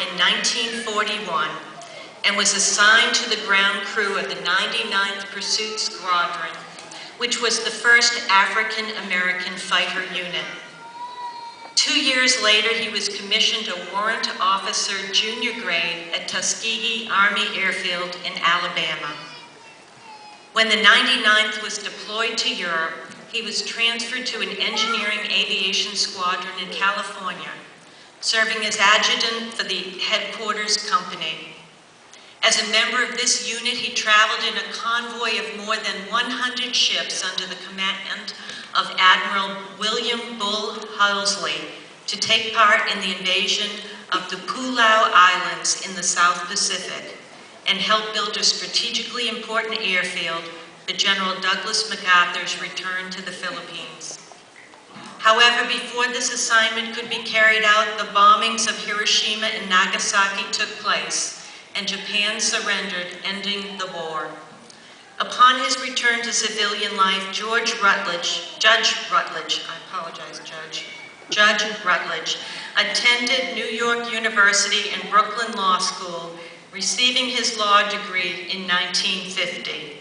in 1941 and was assigned to the ground crew of the 99th Pursuit Squadron, which was the first African-American fighter unit. 2 years later, he was commissioned a warrant officer junior grade at Tuskegee Army Airfield in Alabama. When the 99th was deployed to Europe, he was transferred to an engineering aviation squadron in California, serving as adjutant for the headquarters company. As a member of this unit, he traveled in a convoy of more than 100 ships under the command of Admiral William Bull Hulsey to take part in the invasion of the Palau Islands in the South Pacific and help build a strategically important airfield for General Douglas MacArthur's return to the Philippines. However, before this assignment could be carried out, the bombings of Hiroshima and Nagasaki took place, and Japan surrendered, ending the war. Upon his return to civilian life, Judge Rutledge, attended New York University and Brooklyn Law School, receiving his law degree in 1950.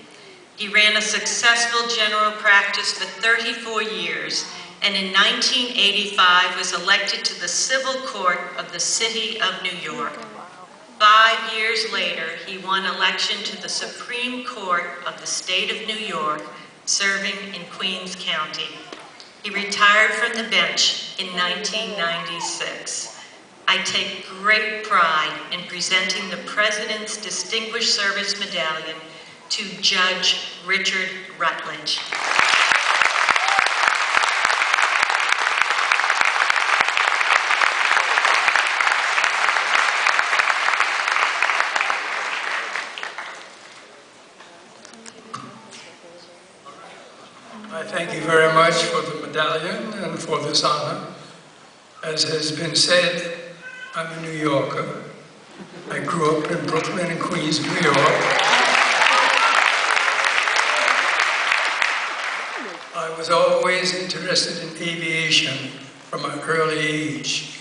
He ran a successful general practice for 34 years, and in 1985 was elected to the Civil Court of the City of New York. 5 years later, he won election to the Supreme Court of the State of New York, serving in Queens County. He retired from the bench in 1996. I take great pride in presenting the President's Distinguished Service Medallion to Judge Richard Rutledge. I thank you very much for the medallion and for this honor. As has been said, I'm a New Yorker. I grew up in Brooklyn and Queens, New York. I was always interested in aviation from an early age.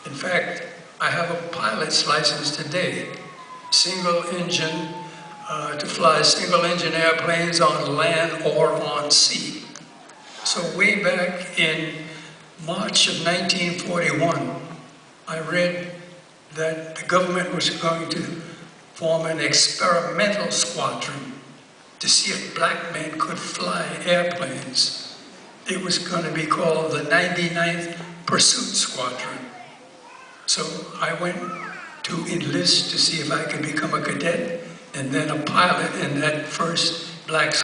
In fact, I have a pilot's license today, single engine, to fly single-engine airplanes on land or on sea. So way back in March of 1941, I read that the government was going to form an experimental squadron to see if black men could fly airplanes. It was going to be called the 99th Pursuit Squadron. So I went to enlist to see if I could become a cadet and then a pilot in that first black